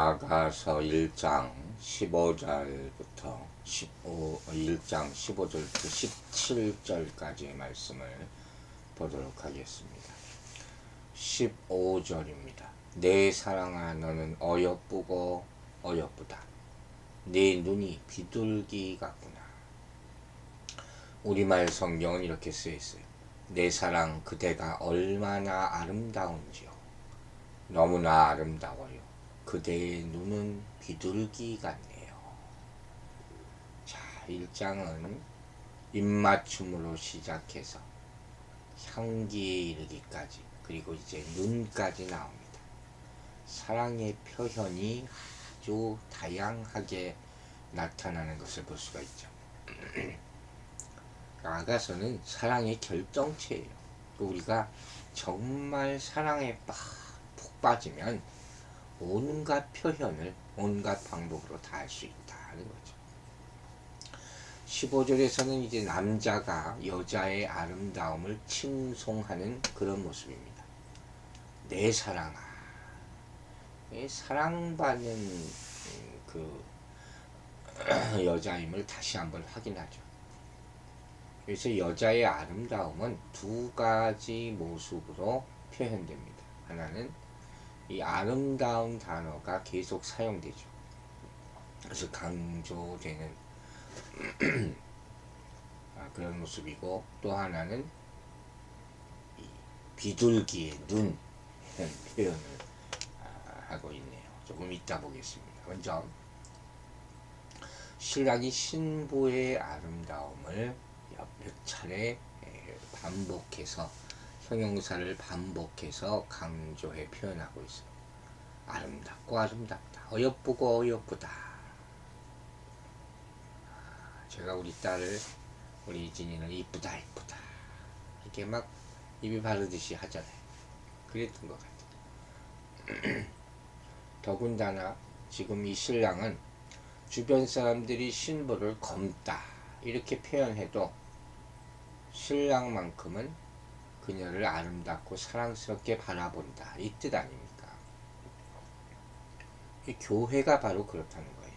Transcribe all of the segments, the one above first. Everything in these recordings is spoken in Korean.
아가서 1장 15절부터 1장 15절부터 17절까지의 말씀을 보도록 하겠습니다. 15절입니다. 내 사랑아 너는 어여쁘고 어여쁘다. 내 눈이 비둘기 같구나. 우리말 성경은 이렇게 쓰여있어요. 내 사랑 그대가 얼마나 아름다운지요. 너무나 아름다워요. 그대의 눈은 비둘기 같네요. 자, 1장은 입맞춤으로 시작해서 향기에 이르기까지, 그리고 이제 눈까지 나옵니다. 사랑의 표현이 아주 다양하게 나타나는 것을 볼 수가 있죠. 아가서는 사랑의 결정체예요. 우리가 정말 사랑에 푹 빠지면 온갖 표현을 온갖 방법으로 다 할 수 있다는 거죠. 15절에서는 이제 남자가 여자의 아름다움을 칭송하는 그런 모습입니다. 내 사랑아. 사랑받는 그 여자임을 다시 한번 확인하죠. 그래서 여자의 아름다움은 두 가지 모습으로 표현됩니다. 하나는 이 아름다운 단어가 계속 사용되죠. 그래서 강조되는 그런 모습이고, 또 하나는 이 비둘기의 눈 표현을 하고 있네요. 조금 이따 보겠습니다. 먼저 신랑이 신부의 아름다움을 몇 차례 반복해서 형용사를 반복해서 강조해 표현하고 있어요. 아름답고 아름답다. 어여쁘고 어여쁘다. 제가 우리 딸을, 우리 이진이는 이쁘다 이쁘다 이렇게 막 입이 바르듯이 하잖아요. 그랬던 것 같아요. 더군다나 지금 이 신랑은 주변 사람들이 신부를 검다 이렇게 표현해도 신랑만큼은 그녀를 아름답고 사랑스럽게 바라본다 이 뜻 아닙니까? 이 교회가 바로 그렇다는 거예요.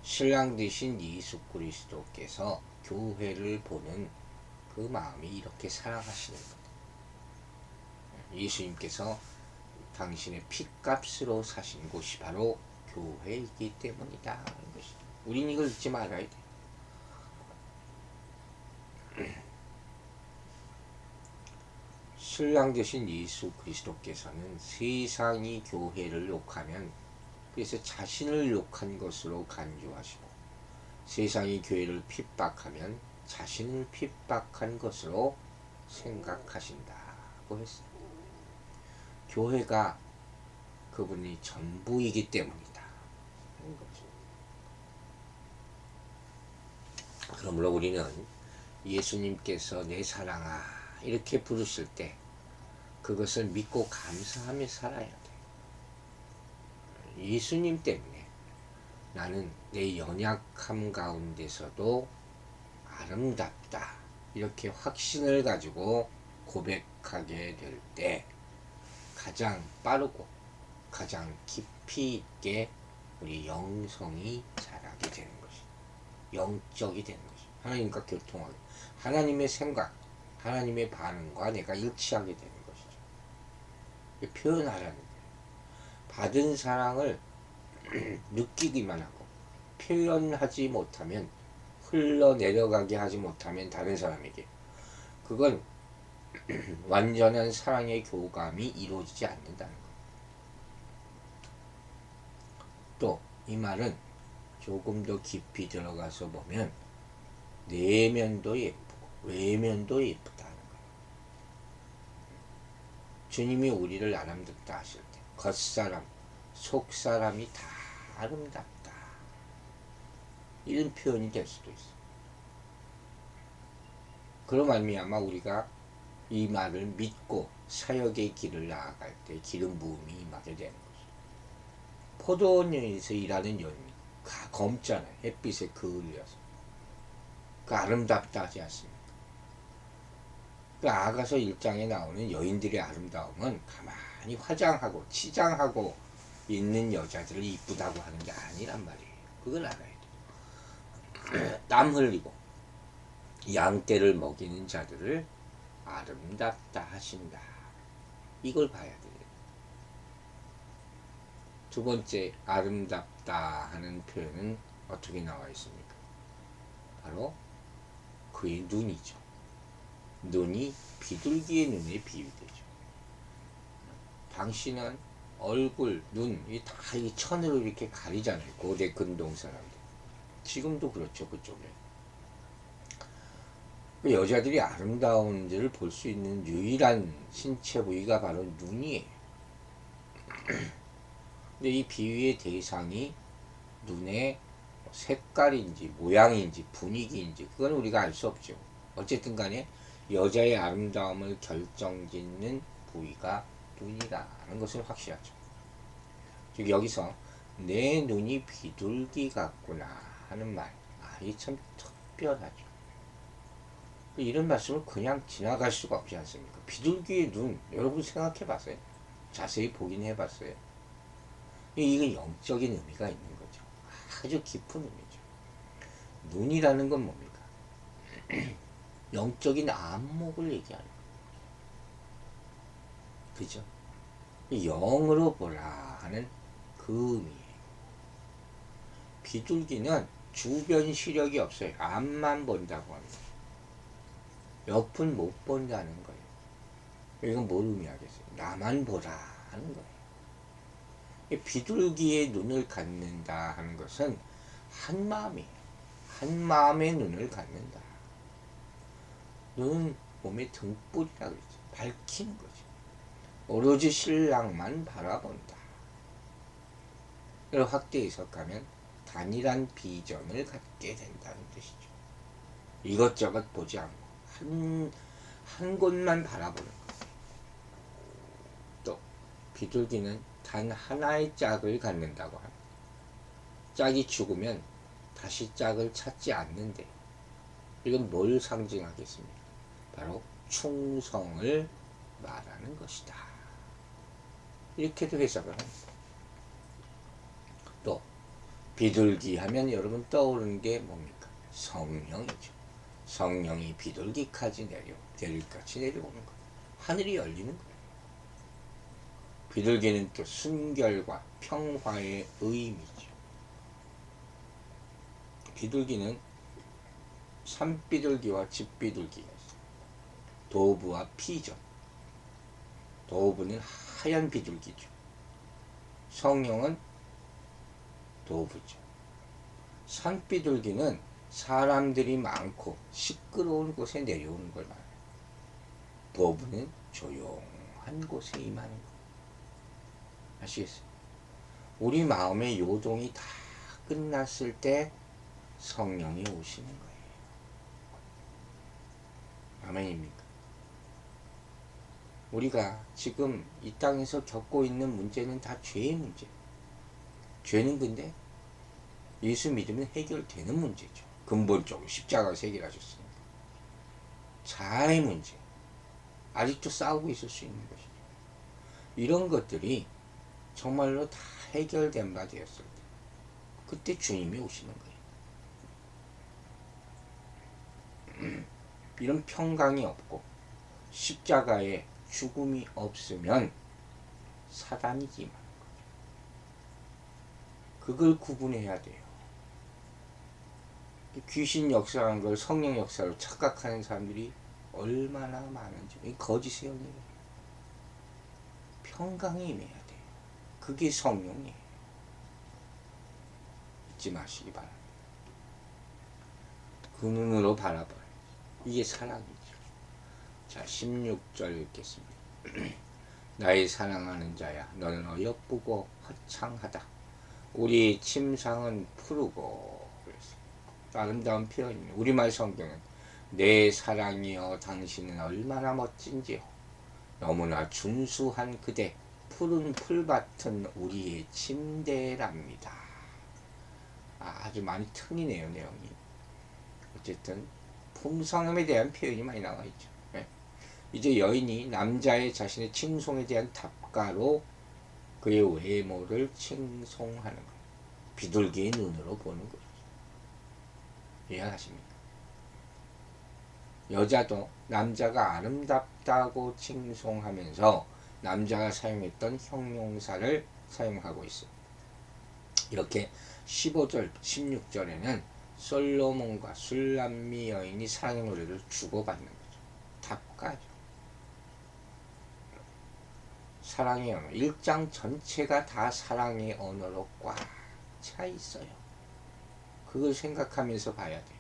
신랑 되신 예수 그리스도께서 교회를 보는 그 마음이 이렇게 사랑하시는 거예요. 예수님께서 당신의 핏값으로 사신 곳이 바로 교회이기 때문이다 하는 것이죠. 우린 이걸 잊지 말아야 돼요. 신랑 되신 예수 그리스도께서는 세상이 교회를 욕하면 그래서 자신을 욕한 것으로 간주하시고, 세상이 교회를 핍박하면 자신을 핍박한 것으로 생각하신다고 했어요. 교회가 그분이 전부이기 때문이다 하는 거죠. 그러므로 우리는 예수님께서 내 사랑아 이렇게 부르실 때 그것을 믿고 감사하며 살아야 돼. 예수님 때문에 나는 내 연약함 가운데서도 아름답다 이렇게 확신을 가지고 고백하게 될 때 가장 빠르고 가장 깊이 있게 우리 영성이 자라게 되는 것이, 영적이 되는 것이, 하나님과 교통하게, 하나님의 생각, 하나님의 반응과 내가 일치하게 되는 것이죠. 표현하라는 거예요. 받은 사랑을 느끼기만 하고 표현하지 못하면, 흘러내려가게 하지 못하면 다른 사람에게, 그건 완전한 사랑의 교감이 이루어지지 않는다는 거예요. 또 이 말은 조금 더 깊이 들어가서 보면 내면도 예쁘고 외면도 예쁘다는 거예요. 주님이 우리를 아름답다 하실 때 겉사람, 속사람이 다 아름답다 이런 표현이 될 수도 있어요. 그로 말미암아 우리가 이 말을 믿고 사역의 길을 나아갈 때 기름 부음이 임하게 되는 거죠. 포도원에서 일하는 여인 검잖아요. 햇빛에 그을려서 그 아름답다 하지 않습니까? 그 아가서 1장에 나오는 여인들의 아름다움은 가만히 화장하고 치장하고 있는 여자들을 이쁘다고 하는 게 아니란 말이에요. 그걸 알아야 돼요. 땀 흘리고 양떼를 먹이는 자들을 아름답다 하신다. 이걸 봐야 돼요. 두 번째 아름답다 하는 표현은 어떻게 나와 있습니까? 바로 그의 눈이죠. 눈이 비둘기의 눈에 비유되죠. 당신은 얼굴, 눈, 다 이 천으로 이렇게 가리잖아요. 고대 근동 사람들. 지금도 그렇죠, 그쪽에. 여자들이 아름다운지를 볼 수 있는 유일한 신체 부위가 바로 눈이에요. 근데 이 비유의 대상이 눈의 색깔인지 모양인지 분위기인지 그건 우리가 알 수 없죠. 어쨌든 간에 여자의 아름다움을 결정짓는 부위가 눈이라는 것은 확실하죠. 즉 여기서 내 눈이 비둘기 같구나 하는 말, 이게 참 특별하죠. 이런 말씀을 그냥 지나갈 수가 없지 않습니까? 비둘기의 눈, 여러분 생각해 봤어요? 자세히 보긴 해봤어요? 이게 영적인 의미가 있는 거죠. 아주 깊은 의미죠. 눈이라는 건 뭡니까? 영적인 안목을 얘기하는 거죠. 그죠? 영으로 보라 하는 그 의미예요. 비둘기는 주변 시력이 없어요. 앞만 본다고 합니다. 옆은 못 본다는 거예요. 이건 뭘 의미하겠어요? 나만 보라 하는 거예요. 비둘기의 눈을 갖는다 하는 것은 한 마음이에요. 한 마음의 눈을 갖는다. 눈은 몸의 등불이라고 그러죠. 밝히는 거죠. 오로지 신랑만 바라본다. 이걸 확대 해석하면 단일한 비전을 갖게 된다는 뜻이죠. 이것저것 보지 않고 한 곳만 바라보는 거예요. 또 비둘기는 단 하나의 짝을 갖는다고 합니다. 짝이 죽으면 다시 짝을 찾지 않는데 이건 뭘 상징하겠습니까? 바로 충성을 말하는 것이다. 이렇게도 해석을 합니다. 또 비둘기 하면 여러분 떠오르는 게 뭡니까? 성령이죠. 성령이 비둘기까지 내릴같이 내려오는 거예요. 하늘이 열리는 거예요. 비둘기는 또 순결과 평화의 의미죠. 비둘기는 산비둘기와 집비둘기가 있어요. 도부와 피죠. 도부는 하얀 비둘기죠. 성령은 도부죠. 산비둘기는 사람들이 많고 시끄러운 곳에 내려오는 걸 말해요. 도부는 조용한 곳에 임하는 것. 아시겠어요? 우리 마음의 요동이 다 끝났을 때 성령이 오시는 거예요. 아멘입니까? 우리가 지금 이 땅에서 겪고 있는 문제는 다 죄의 문제. 죄는 근데 예수 믿으면 해결되는 문제죠. 근본적으로 십자가에서 해결하셨으니까. 자아의 문제. 아직도 싸우고 있을 수 있는 것이죠. 이런 것들이 정말로 다 해결된 바 되었을 때 그때 주님이 오시는 거예요. 이런 평강이 없고 십자가에 죽음이 없으면 사단이지만 그걸 구분해야 돼요. 귀신 역사라는 걸 성령 역사로 착각하는 사람들이 얼마나 많은지. 이 거짓의 영이에요. 평강이 임해야 돼요. 그게 성령이에요. 잊지 마시기 바랍니다. 그 눈으로 바라봐요. 이게 사랑이죠. 자, 16절 읽겠습니다. 나의 사랑하는 자야, 너는 어여쁘고 허창하다. 우리 침상은 푸르고. 아름다운 표현입니다. 우리말 성경은 내 사랑이여 당신은 얼마나 멋진지요. 너무나 준수한 그대, 푸른 풀밭은 우리의 침대랍니다. 아주 많이 틀리네요, 내용이. 어쨌든 풍성함에 대한 표현이 많이 나와 있죠. 네. 이제 여인이 남자의 자신의 칭송에 대한 답가로 그의 외모를 칭송하는 거예요. 비둘기의 눈으로 보는 거죠. 이해하십니까? 여자도 남자가 아름답다고 칭송하면서 남자가 사용했던 형용사를 사용하고 있어요. 이렇게 15절, 16절에는 솔로몬과 술람미 여인이 사랑의 노래를 주고받는 거죠. 답가죠. 사랑의 언어. 1장 전체가 다 사랑의 언어로 꽉 차 있어요. 그걸 생각하면서 봐야 돼요.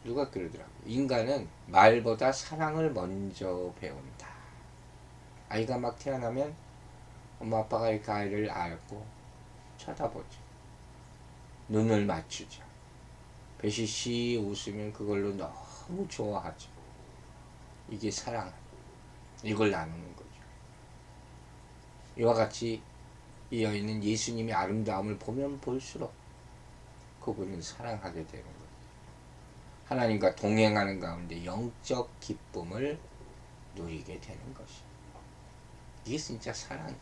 누가 그러더라고요. 인간은 말보다 사랑을 먼저 배운다. 아이가 막 태어나면 엄마 아빠가 이렇게 아이를 안고 쳐다보죠. 눈을 맞추죠. 배시시 웃으면 그걸로 너무 좋아하죠. 이게 사랑. 이걸 나누는 거죠. 이와 같이 이 여인은 예수님의 아름다움을 보면 볼수록 그분을 사랑하게 되는 거죠. 하나님과 동행하는 가운데 영적 기쁨을 누리게 되는 것이죠. 이게 진짜 사랑이죠.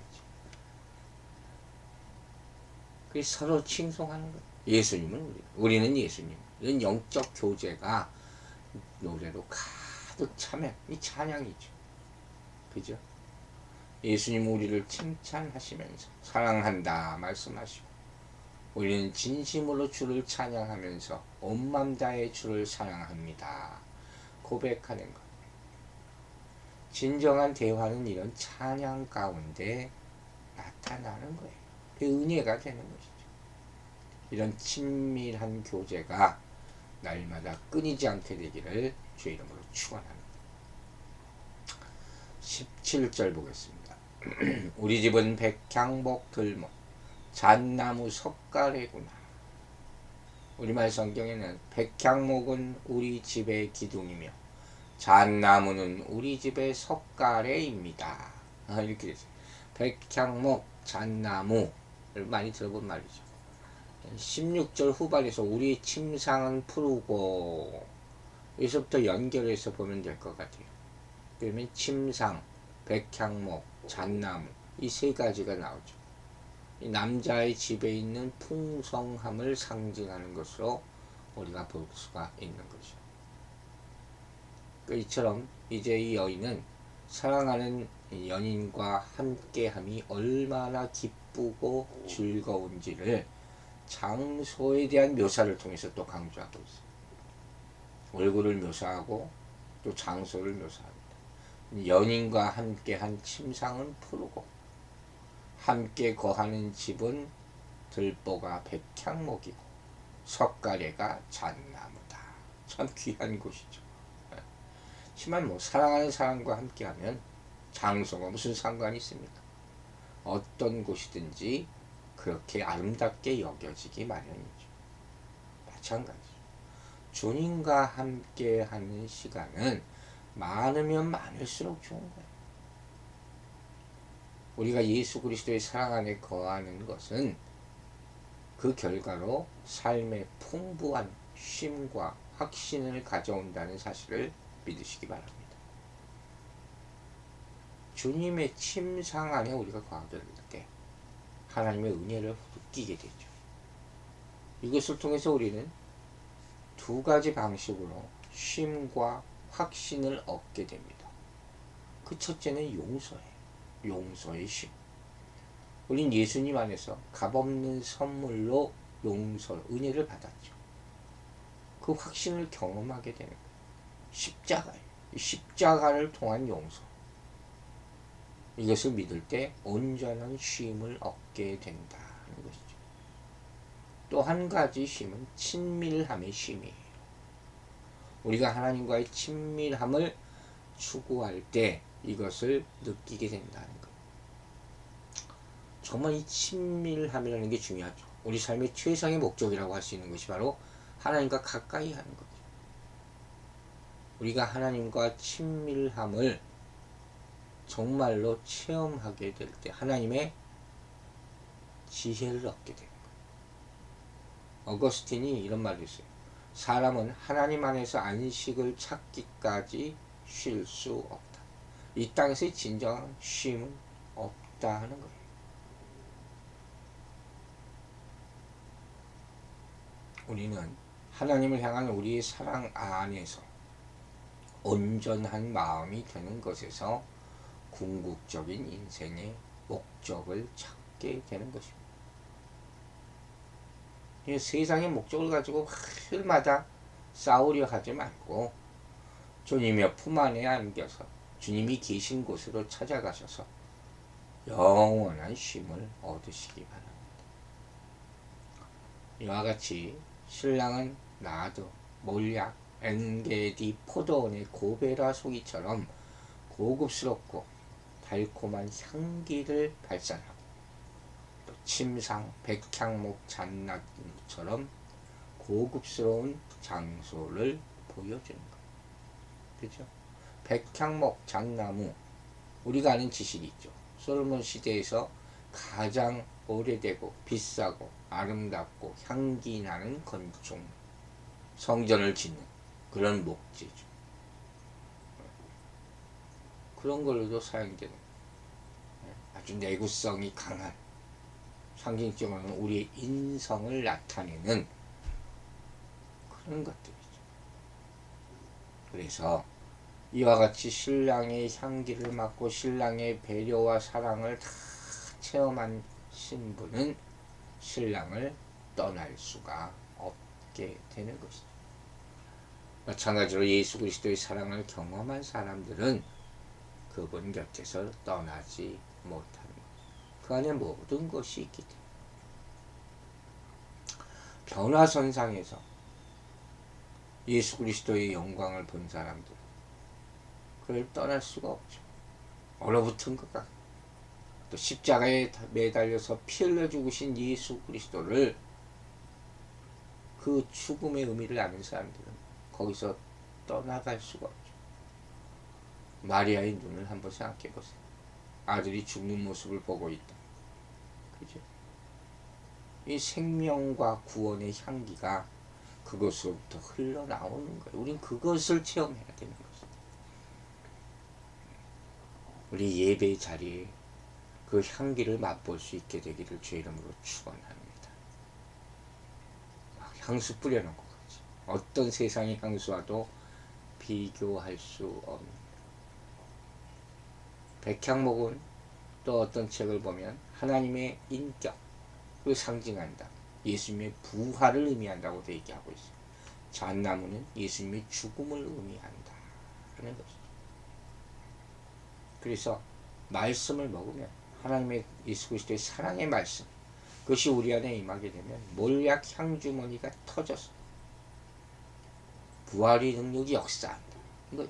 그래서 서로 칭송하는 거예요. 예수님은 우리는 예수님. 이런 영적 교제가 노래로 가득 차면 이 찬양이죠. 그죠? 예수님 우리를 칭찬하시면서 사랑한다 말씀하시고 우리는 진심으로 주를 찬양하면서 온 맘 다해 주를 사랑합니다. 고백하는 것. 진정한 대화는 이런 찬양 가운데 나타나는 거예요. 그 은혜가 되는 것이죠. 이런 친밀한 교제가 날마다 끊이지 않게 되기를 주 이름으로 축원합니다. 17절 보겠습니다. 우리 집은 백향목 들목 잣나무 석가래구나. 우리말 성경에는 백향목은 우리 집의 기둥이며 잣나무는 우리 집의 석가래입니다. 이렇게 되죠. 백향목, 잣나무를 많이 들어본 말이죠. 16절 후반에서 우리의 침상은 푸르고 여기서부터 연결해서 보면 될 것 같아요. 그러면 침상, 백향목, 잣나무 이 세 가지가 나오죠. 이 남자의 집에 있는 풍성함을 상징하는 것으로 우리가 볼 수가 있는 거죠. 이처럼 이제 이 여인은 사랑하는 연인과 함께함이 얼마나 기쁘고 즐거운지를 장소에 대한 묘사를 통해서 또 강조하고 있어요. 얼굴을 묘사하고 또 장소를 묘사합니다. 연인과 함께한 침상은 푸르고 함께 거하는 집은 들보가 백향목이고 석가래가 잣나무다. 참 귀한 곳이죠. 하지만 뭐 사랑하는 사람과 함께하면 장소가 무슨 상관이 있습니까? 어떤 곳이든지 그렇게 아름답게 여겨지기 마련이죠. 마찬가지죠. 주님과 함께하는 시간은 많으면 많을수록 좋은 거예요. 우리가 예수 그리스도의 사랑 안에 거하는 것은 그 결과로 삶의 풍부한 쉼과 확신을 가져온다는 사실을 믿으시기 바랍니다. 주님의 침상 안에 우리가 거하게 될 때 하나님의 은혜를 느끼게 되죠. 이것을 통해서 우리는 두 가지 방식으로 쉼과 확신을 얻게 됩니다. 그 첫째는 용서예요. 용서의 쉼. 우린 예수님 안에서 값없는 선물로 용서, 은혜를 받았죠. 그 확신을 경험하게 되는 거예요. 십자가예요. 십자가를 통한 용서. 이것을 믿을 때 온전한 쉼을 얻게 된다는 것이죠. 또 한 가지 쉼은 친밀함의 쉼이에요. 우리가 하나님과의 친밀함을 추구할 때 이것을 느끼게 된다는 거예요. 정말 이 친밀함이라는 게 중요하죠. 우리 삶의 최상의 목적이라고 할 수 있는 것이 바로 하나님과 가까이 하는 거죠. 우리가 하나님과 친밀함을 정말로 체험하게 될 때 하나님의 지혜를 얻게 됩니다. 어거스틴이 이런 말을 했어요. 사람은 하나님 안에서 안식을 찾기까지 쉴 수 없다. 이 땅에서의 진정한 쉼은 없다. 없다 하는 거예요. 우리는 하나님을 향한 우리의 사랑 안에서 온전한 마음이 되는 것에서 궁극적인 인생의 목적을 찾게 되는 것입니다. 이 세상의 목적을 가지고 흘마다 싸우려 하지 말고 주님의 품 안에 안겨서 주님이 계신 곳으로 찾아가셔서 영원한 쉼을 얻으시기 바랍니다. 이와 같이 신랑은 나도 몰약 엔게디 포도원의 고베라 소기처럼 고급스럽고 달콤한 향기를 발산하고 또 침상 백향목 잣나무처럼 고급스러운 장소를 보여주는 거예요. 그죠? 백향목 잣나무, 우리가 아는 지식이 있죠. 솔로몬 시대에서 가장 오래되고 비싸고 아름답고 향기 나는 건축, 성전을 짓는 그런 목재죠. 그런 걸로도 사용되는 아주 내구성이 강한, 상징적으로는 우리의 인성을 나타내는 그런 것들이죠. 그래서 이와 같이 신랑의 향기를 맡고 신랑의 배려와 사랑을 다 체험한 신부는 신랑을 떠날 수가 없게 되는 것이죠. 마찬가지로 예수 그리스도의 사랑을 경험한 사람들은 그분 곁에서 떠나지 못합니다. 그 안에 모든 것이 있기 때문에. 변화선상에서 예수 그리스도의 영광을 본 사람들은 그를 떠날 수가 없죠. 얼어붙은 것 같고 또 십자가에 매달려서 피 흘려 죽으신 예수 그리스도를, 그 죽음의 의미를 아는 사람들은 거기서 떠나갈 수가 없죠. 마리아의 눈을 한번 생각해 보세요. 아들이 죽는 모습을 보고 있다. 그죠? 이 생명과 구원의 향기가 그것으로부터 흘러나오는 거예요. 우린 그것을 체험해야 되는 거죠. 우리 예배 자리에 그 향기를 맛볼 수 있게 되기를 주의 이름으로 축원합니다. 향수 뿌려놓고 가지. 어떤 세상의 향수와도 비교할 수 없는. 백향목은 또 어떤 책을 보면 하나님의 인격을 상징한다. 예수님의 부활을 의미한다고 얘기하고 있어요. 잣나무는 예수님의 죽음을 의미한다 하는 것이죠. 그래서 말씀을 먹으면 하나님의 예수 그리스도의 사랑의 말씀, 그것이 우리 안에 임하게 되면 몰약 향주머니가 터져서 부활의 능력이 역사한다. 이거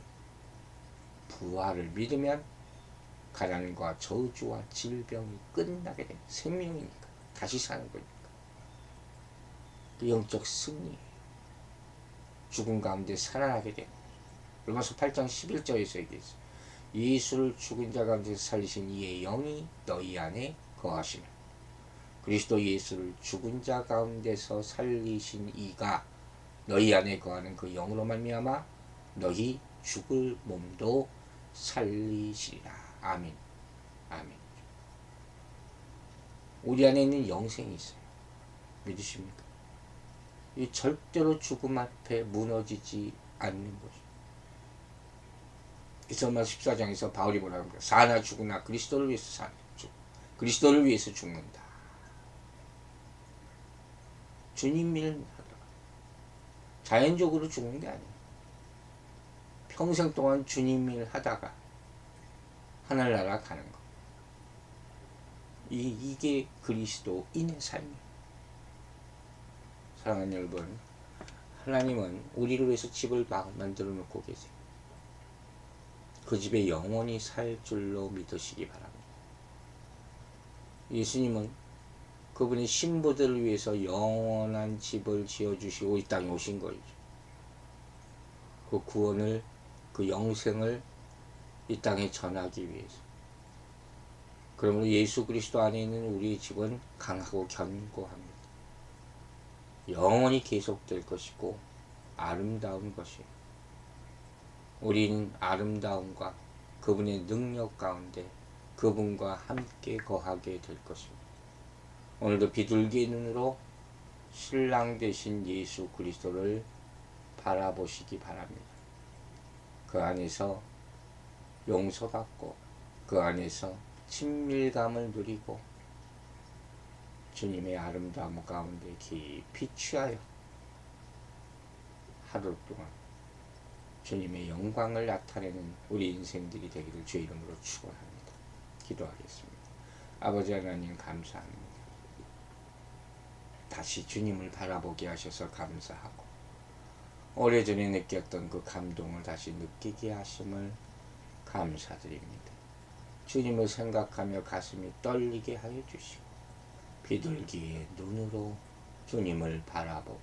부활을 믿으면 가난과 저주와 질병이 끝나게 됩니다. 생명이니까 다시 사는 거니까. 그 영적 승리, 죽음 가운데 살아나게 됩니다. 로마서 8장 11절에서 얘기했어요. 예수를 죽은 자 가운데서 살리신 이의 영이 너희 안에 거하시며, 그리스도 예수를 죽은 자 가운데서 살리신 이가 너희 안에 거하는 그 영으로 말미암아 너희 죽을 몸도 살리시리라. 아멘. 아멘. 우리 안에 있는 영생이 있어요. 믿으십니까? 이 절대로 죽음 앞에 무너지지 않는 것이죠. 이사야서 14장에서 바울이 뭐라고 합니까? 사나 죽으나 그리스도를 위해서 사는, 그리스도를 위해서 죽는다. 주님 일 하다가 자연적으로 죽는 게 아니에요. 평생 동안 주님 일 하다가 하늘나라 가는 거. 이게 그리스도인의 삶이에요. 사랑하는 여러분, 하나님은 우리를 위해서 집을 만들어 놓고 계세요. 그 집에 영원히 살 줄로 믿으시기 바랍니다. 예수님은 그분의 신부들을 위해서 영원한 집을 지어주시고 이 땅에 오신 거죠. 그 구원을, 그 영생을 이 땅에 전하기 위해서. 그러므로 예수 그리스도 안에 있는 우리의 집은 강하고 견고합니다. 영원히 계속될 것이고 아름다운 것이에요. 우리는 아름다움과 그분의 능력 가운데 그분과 함께 거하게 될 것입니다. 오늘도 비둘기 눈으로 신랑 되신 예수 그리스도를 바라보시기 바랍니다. 그 안에서 용서받고 그 안에서 친밀감을 누리고 주님의 아름다움 가운데 깊이 취하여 하루 동안 주님의 영광을 나타내는 우리 인생들이 되기를 주의 이름으로 축원합니다. 기도하겠습니다. 아버지 하나님 감사합니다. 다시 주님을 바라보게 하셔서 감사하고 오래전에 느꼈던 그 감동을 다시 느끼게 하심을 감사드립니다. 주님을 생각하며 가슴이 떨리게 하여 주시고 비둘기의 눈으로 주님을 바라보고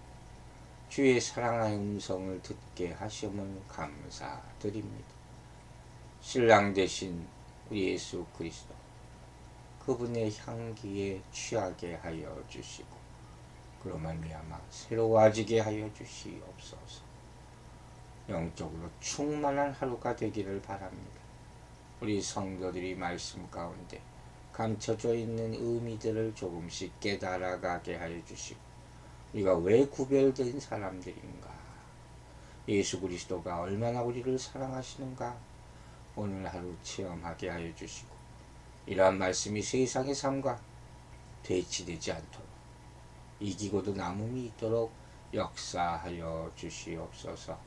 주의 사랑의 음성을 듣게 하심을 감사드립니다. 신랑 되신 우리 예수 그리스도 그분의 향기에 취하게 하여 주시고 그로 말미암아 새로워지게 하여 주시옵소서. 영적으로 충만한 하루가 되기를 바랍니다. 우리 성도들이 말씀 가운데 감춰져 있는 의미들을 조금씩 깨달아가게 하여 주시고 우리가 왜 구별된 사람들인가, 예수 그리스도가 얼마나 우리를 사랑하시는가 오늘 하루 체험하게 하여 주시고 이러한 말씀이 세상의 삶과 대치되지 않도록 이기고도 남음이 있도록 역사하여 주시옵소서.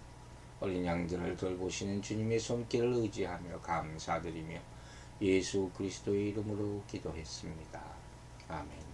어린 양들을 돌보시는 주님의 손길을 의지하며 감사드리며 예수 그리스도의 이름으로 기도했습니다. 아멘.